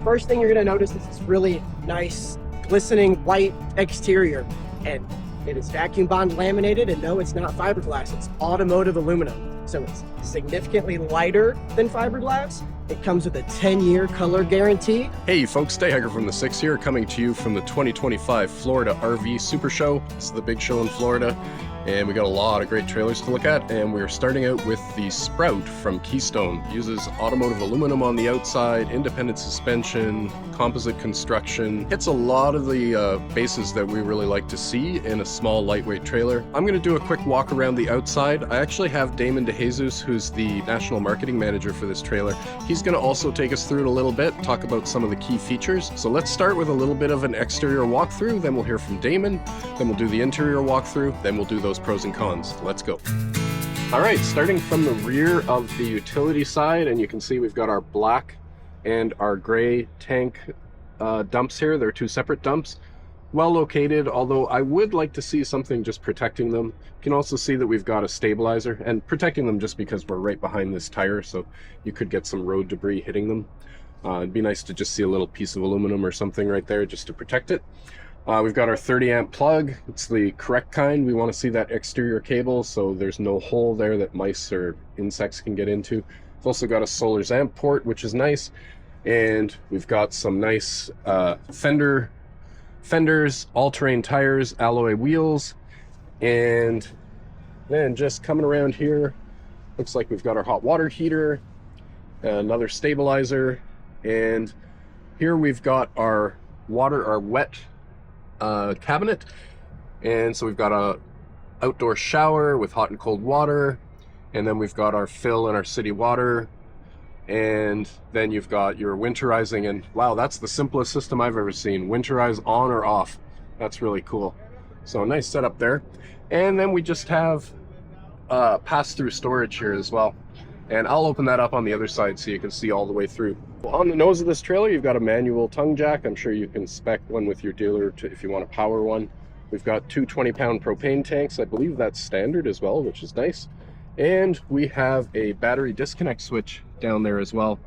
first thing you're going to notice is this really nice glistening white exterior, and it is vacuum bond laminated, and no, it's not fiberglass, it's automotive aluminum. So it's significantly lighter than fiberglass. It comes with a 10-year color guarantee. Hey folks, Dayhiker from the 6 here, coming to you from the 2025 Florida RV Super Show. This is the big show in Florida, and we got a lot of great trailers to look at, and we're starting out with the Sprout from Keystone. Uses automotive aluminum on the outside, independent suspension, composite construction. Hits a lot of the bases that we really like to see in a small lightweight trailer. I'm going to do a quick walk around the outside. I actually have Damon DeJesus, who's the national marketing manager for this trailer. He's going to also take us through it a little bit, talk about some of the key features. So let's start with a little bit of an exterior walkthrough, then we'll hear from Damon, then we'll do the interior walkthrough, then we'll do those pros and cons. Let's go. All right, starting from the rear of the utility side, and you can see we've got our black and our gray tank dumps here. They're two separate dumps. Well located, although I would like to see something just protecting them. You can also see that we've got a stabilizer, and protecting them just because we're right behind this tire, so you could get some road debris hitting them. It'd be nice to just see a little piece of aluminum or something right there just to protect it. We've got our 30 amp plug. It's the correct kind. We want to see that exterior cable so there's no hole there that mice or insects can get into. It's also got a solar amp port, which is nice. And we've got some nice fenders, all-terrain tires, alloy wheels. And then just coming around here, looks like we've got our hot water heater, another stabilizer, and here we've got our wet cabinet. And so we've got a outdoor shower with hot and cold water, and then we've got our fill and our city water, and then you've got your winterizing. And wow, that's the simplest system I've ever seen. Winterize on or off. That's really cool. So a nice setup there. And then we just have pass-through storage here as well, and I'll open that up on the other side so you can see all the way through. Well, on the nose of this trailer, you've got a manual tongue jack. I'm sure you can spec one with your dealer if you want to power one. We've got two 20-pound propane tanks. I believe that's standard as well, which is nice. And we have a battery disconnect switch down there as well.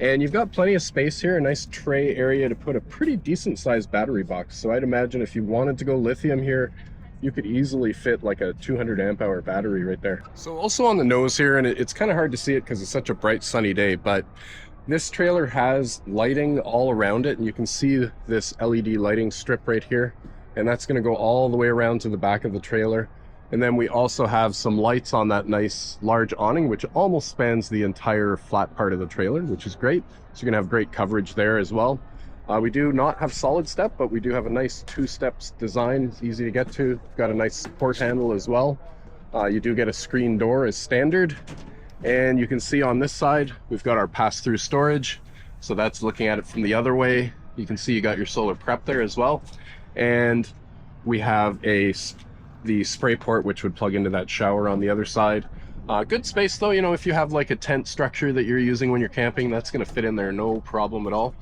And you've got plenty of space here, a nice tray area to put a pretty decent sized battery box. So I'd imagine if you wanted to go lithium here, you could easily fit like a 200 amp hour battery right there. So also on the nose here, and it's kind of hard to see it because it's such a bright sunny day, but this trailer has lighting all around it, and you can see this LED lighting strip right here, and that's going to go all the way around to the back of the trailer. And then we also have some lights on that nice large awning, which almost spans the entire flat part of the trailer, which is great. So you're gonna have great coverage there as well. We do not have solid step, but we do have a nice 2-step design. It's easy to get to. We've got a nice support handle as well. You do get a screen door as standard. And you can see on this side, we've got our pass-through storage. So that's looking at it from the other way. You can see you got your solar prep there as well. And we have the spray port, which would plug into that shower on the other side. Good space though, you know, if you have like a tent structure that you're using when you're camping, that's going to fit in there, no problem at all.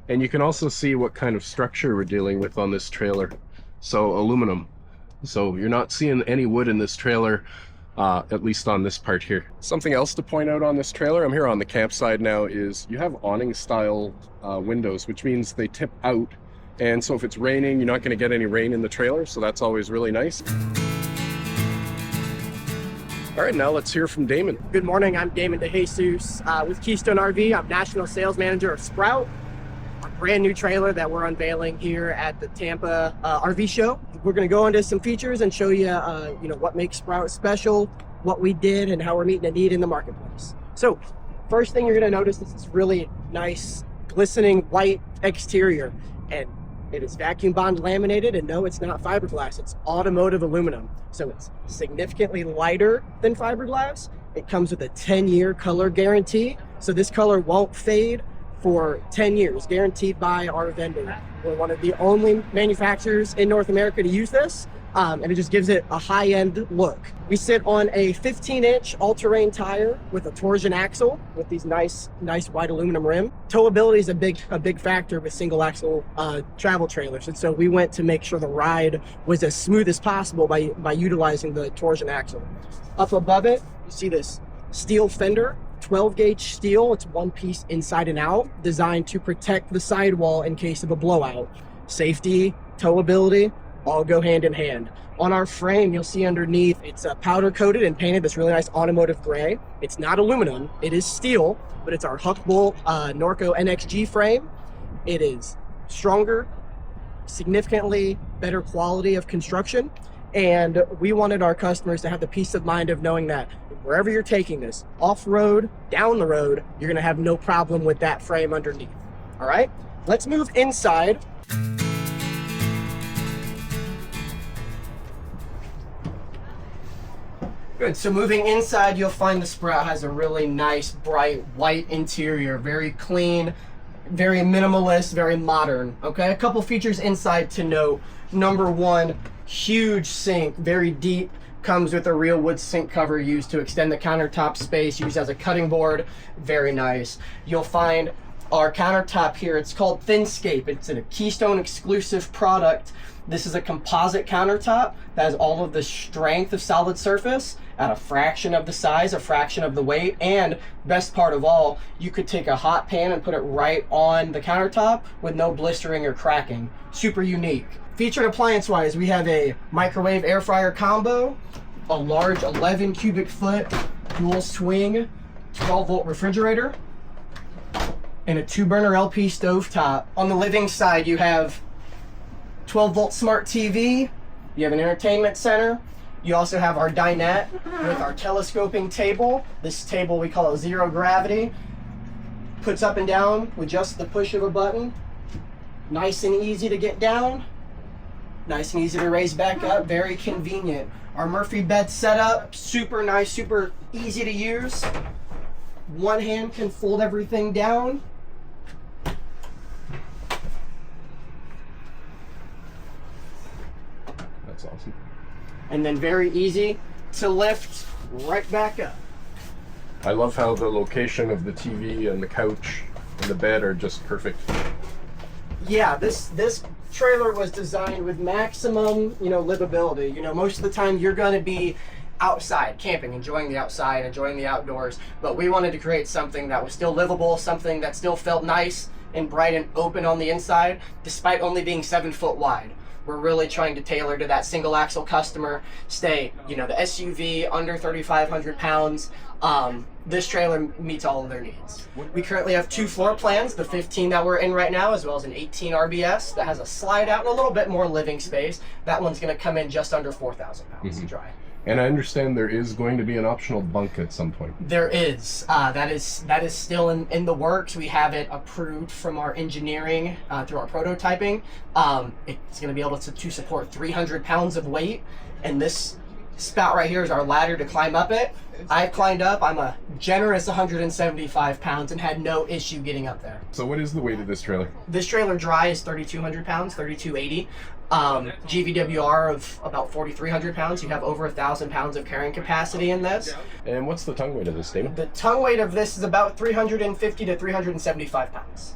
And you can also see what kind of structure we're dealing with on this trailer. So aluminum. So you're not seeing any wood in this trailer, at least on this part here. Something else to point out on this trailer, I'm here on the campsite now, is you have awning style windows, which means they tip out. And so if it's raining, you're not going to get any rain in the trailer, so that's always really nice. All right, now let's hear from Damon. Good morning, I'm Damon DeJesus with Keystone RV. I'm National Sales Manager of Sprout, a brand new trailer that we're unveiling here at the Tampa RV show. We're going to go into some features and show you, you know, what makes Sprout special, what we did, and how we're meeting a need in the marketplace. So first thing you're going to notice is this really nice glistening white exterior, and it is vacuum bond laminated, and no, it's not fiberglass, it's automotive aluminum. So it's significantly lighter than fiberglass. It comes with a 10-year color guarantee. So this color won't fade for 10 years, guaranteed by our vendor. We're one of the only manufacturers in North America to use this. And it just gives it a high-end look. We sit on a 15-inch all-terrain tire with a torsion axle with these nice white aluminum rim. Towability is a big factor with single-axle travel trailers, and so we went to make sure the ride was as smooth as possible by utilizing the torsion axle. Up above it, you see this steel fender 12 gauge steel. It's one piece inside and out, designed to protect the sidewall in case of a blowout. Safety, towability, all go hand in hand. On our frame, you'll see underneath, it's powder coated and painted this really nice automotive gray. It's not aluminum, it is steel, but it's our Huckbolt Norco NXG frame. It is stronger, significantly better quality of construction, and we wanted our customers to have the peace of mind of knowing that wherever you're taking this, off-road, down the road, you're gonna have no problem with that frame underneath. All right, let's move inside. Good, so moving inside, you'll find the Sprout has a really nice, bright, white interior, very clean, very minimalist, very modern, okay? A couple features inside to note. Number one, huge sink, very deep, comes with a real wood sink cover used to extend the countertop space, used as a cutting board, very nice. You'll find our countertop here, it's called Thinscape. It's a Keystone exclusive product. This is a composite countertop that has all of the strength of solid surface at a fraction of the size, a fraction of the weight, and best part of all, you could take a hot pan and put it right on the countertop with no blistering or cracking. Super unique. Featured appliance-wise, we have a microwave air fryer combo, a large 11 cubic foot dual swing 12-volt refrigerator, and a 2-burner LP stovetop. On the living side, you have 12-volt smart TV, you have an entertainment center, you also have our dinette with our telescoping table. This table we call it zero gravity, puts up and down with just the push of a button. Nice and easy to get down, nice and easy to raise back up, very convenient. Our Murphy bed setup, super nice, super easy to use. One hand can fold everything down. That's awesome. And then very easy to lift right back up. I love how the location of the TV and the couch and the bed are just perfect. Yeah, this trailer was designed with maximum, livability. Most of the time you're going to be outside camping, enjoying the outside, enjoying the outdoors, but we wanted to create something that was still livable, something that still felt nice and bright and open on the inside, despite only being 7 foot wide. We're really trying to tailor to that single axle customer, stay, the SUV under 3,500 pounds. This trailer meets all of their needs. We currently have 2 floor plans, the 15 that we're in right now, as well as an 18 RBS that has a slide out and a little bit more living space. That one's gonna come in just under 4,000 pounds to dry. And I understand there is going to be an optional bunk at some point. There is. That is still in the works. We have it approved from our engineering through our prototyping. It's going to be able to support 300 pounds of weight. And this spout right here is our ladder to climb up it. I've climbed up. I'm a generous 175 pounds and had no issue getting up there. So what is the weight of this trailer? This trailer dry is 3,200 pounds, 3,280. GVWR of about 4,300 pounds. You have over 1,000 pounds of carrying capacity in this. And what's the tongue weight of this, Damon? The tongue weight of this is about 350 to 375 pounds.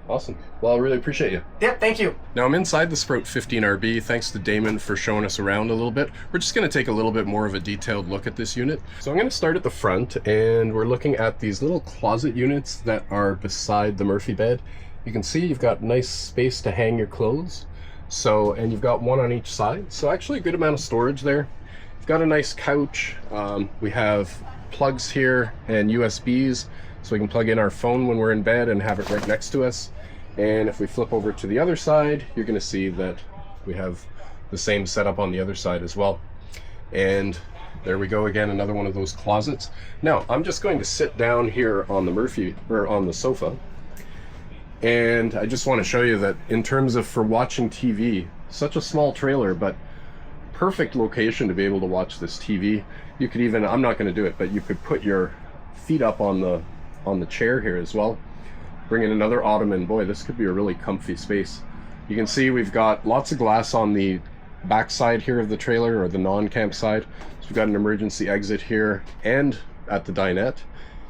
Awesome. Well, I really appreciate you. Yep, thank you. Now I'm inside the Sprout 15 RB. Thanks to Damon for showing us around a little bit. We're just going to take a little bit more of a detailed look at this unit. So I'm going to start at the front, and we're looking at these little closet units that are beside the Murphy bed. You can see you've got nice space to hang your clothes. So, and you've got one on each side. So actually a good amount of storage there. You've got a nice couch. We have plugs here and USBs, so we can plug in our phone when we're in bed and have it right next to us. And if we flip over to the other side, you're going to see that we have the same setup on the other side as well. And there we go again, another one of those closets. Now, I'm just going to sit down here on the Murphy, or on the sofa. And I just want to show you that in terms of for watching TV, such a small trailer, but perfect location to be able to watch this TV. You could even, I'm not going to do it, but you could put your feet up on the chair here as well. Bring in another ottoman. Boy, this could be a really comfy space. You can see we've got lots of glass on the back side here of the trailer, or the non-camp side. So we've got an emergency exit here and at the dinette.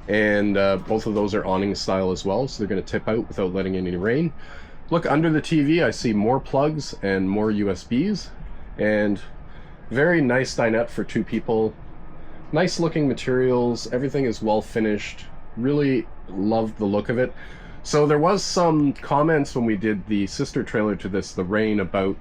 And both of those are awning style as well, so they're going to tip out without letting in any rain. Look under the TV, I see more plugs and more USBs, and very nice dinette for 2 people. Nice looking materials, everything is well finished, Really loved the look of it. So there was some comments when we did the sister trailer to this, the Rain, about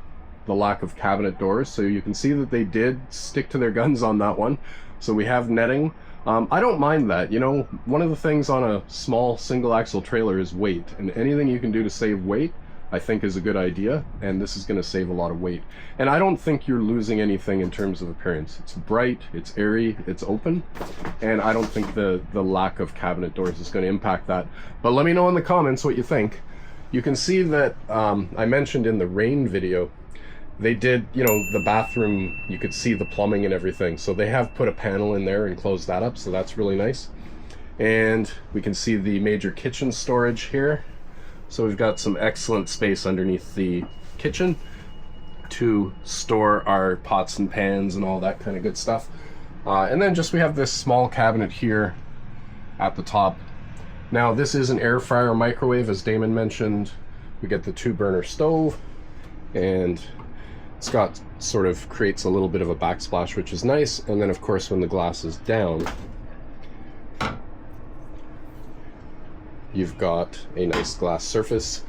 the lack of cabinet doors. So you can see that they did stick to their guns on that one. So we have netting. I don't mind that. You know, one of the things on a small single axle trailer is weight, and anything you can do to save weight, I think, is a good idea, and this is going to save a lot of weight. And I don't think you're losing anything in terms of appearance. It's bright, it's airy, it's open, and I don't think the lack of cabinet doors is going to impact that. But let me know in the comments what you think. You can see that I mentioned in the Rain video, they did, you know, the bathroom, you could see the plumbing and everything. So they have put a panel in there and closed that up, so that's really nice. And we can see the major kitchen storage here. So we've got some excellent space underneath the kitchen to store our pots and pans and all that kind of good stuff. And then just we have this small cabinet here at the top. Now this is an air fryer microwave, as Damon mentioned. We get the 2-burner stove, and it's got sort of creates a little bit of a backsplash, which is nice. And then of course when the glass is down, you've got a nice glass surface.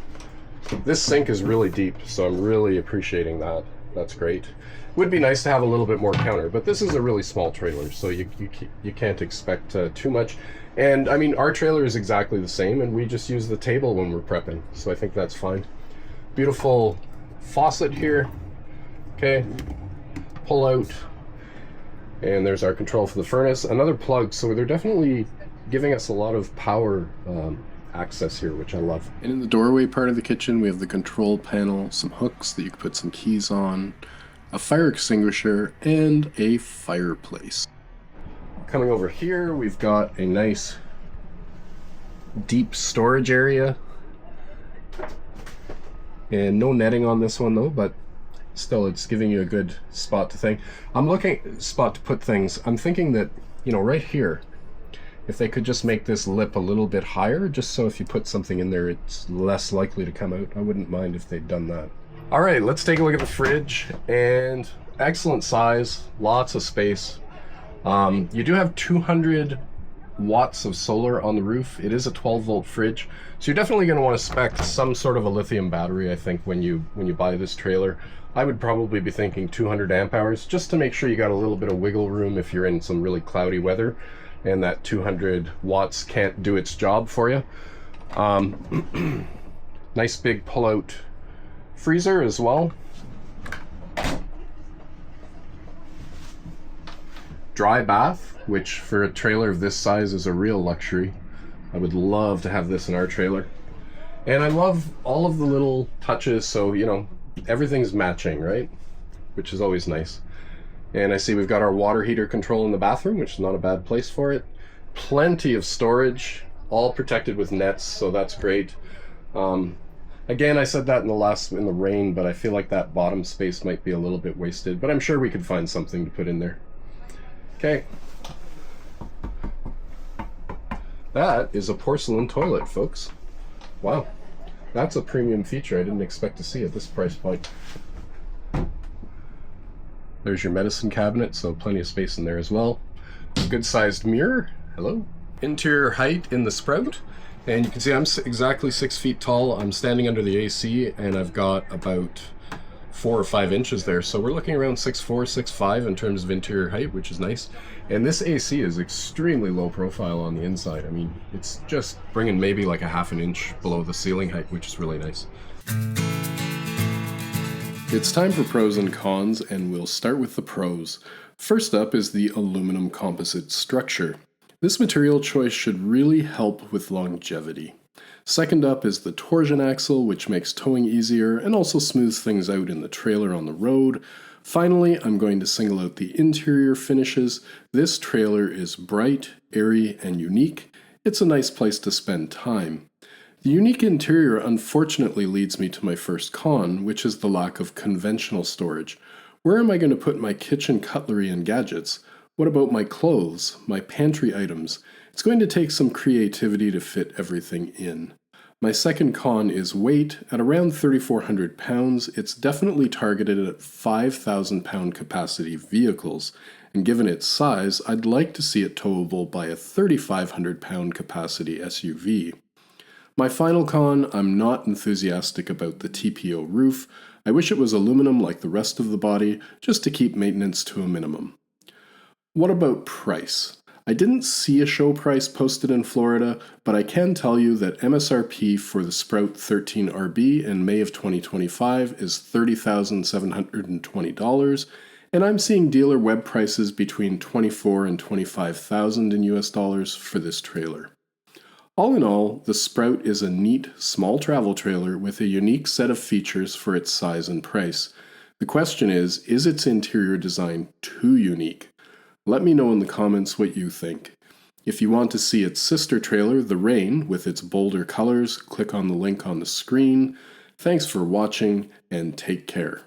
This sink is really deep, so I'm really appreciating that. That's great. Would be nice to have a little bit more counter, but this is a really small trailer, so you can't expect too much. And I mean, our trailer is exactly the same, and we just use the table when we're prepping, so I think that's fine. Beautiful faucet here. Okay, pull out, and there's our control for the furnace. Another plug, so they're definitely giving us a lot of power access here, which I love. And in the doorway part of the kitchen, we have the control panel, some hooks that you can put some keys on, a fire extinguisher, and a fireplace. Coming over here, we've got a nice deep storage area. And no netting on this one though, but still it's giving you a good spot to think. Spot to put things. I'm thinking that, you know, right here, if they could just make this lip a little bit higher, just so if you put something in there, it's less likely to come out. I wouldn't mind if they'd done that. All right, let's take a look at the fridge, and excellent size, lots of space. You do have 200 watts of solar on the roof. It is a 12-volt fridge, so you're definitely going to want to spec some sort of a lithium battery, I think, when you buy this trailer. I would probably be thinking 200 amp hours, just to make sure you got a little bit of wiggle room if you're in some really cloudy weather and that 200 watts can't do its job for you. Nice big pull-out freezer as well. Dry bath, which for a trailer of this size is a real luxury. I would love to have this in our trailer. And I love all of the little touches, so, you know, everything's matching, right? Which is always nice. And I see we've got our water heater control in the bathroom, which is not a bad place for it. Plenty of storage, all protected with nets, so that's great. Again, I said that in the Rain, but I feel like that bottom space might be a little bit wasted, but I'm sure we could find something to put in there. Okay. That is a porcelain toilet, folks. Wow. That's a premium feature I didn't expect to see at this price point. There's your medicine cabinet, so plenty of space in there as well. Good sized mirror. Hello. Interior height in the Sprout. And you can see I'm exactly 6 feet tall. I'm standing under the AC, and I've got about 4 or 5 inches there. So we're looking around 6'4", 6'5" in terms of interior height, which is nice. And this AC is extremely low profile on the inside. I mean, it's just bringing maybe like a ½ an inch below the ceiling height, which is really nice. It's time for pros and cons, and we'll start with the pros. First up is the aluminum composite structure. This material choice should really help with longevity. Second up is the torsion axle, which makes towing easier and also smooths things out in the trailer on the road. Finally, I'm going to single out the interior finishes. This trailer is bright, airy, and unique. It's a nice place to spend time. The unique interior unfortunately leads me to my first con, which is the lack of conventional storage. Where am I going to put my kitchen cutlery and gadgets? What about my clothes, my pantry items? It's going to take some creativity to fit everything in. My second con is weight. At around 3,400 pounds, it's definitely targeted at 5,000 pound capacity vehicles, and given its size, I'd like to see it towable by a 3,500 pound capacity SUV. My final con, I'm not enthusiastic about the TPO roof. I wish it was aluminum like the rest of the body, just to keep maintenance to a minimum. What about price? I didn't see a show price posted in Florida, but I can tell you that MSRP for the Sprout 13RB in May of 2025 is $30,720, and I'm seeing dealer web prices between $24,000 and $25,000 in US dollars for this trailer. All in all, the Sprout is a neat, small travel trailer with a unique set of features for its size and price. The question is its interior design too unique? Let me know in the comments what you think. If you want to see its sister trailer, the Rain, with its bolder colors, click on the link on the screen. Thanks for watching, and take care.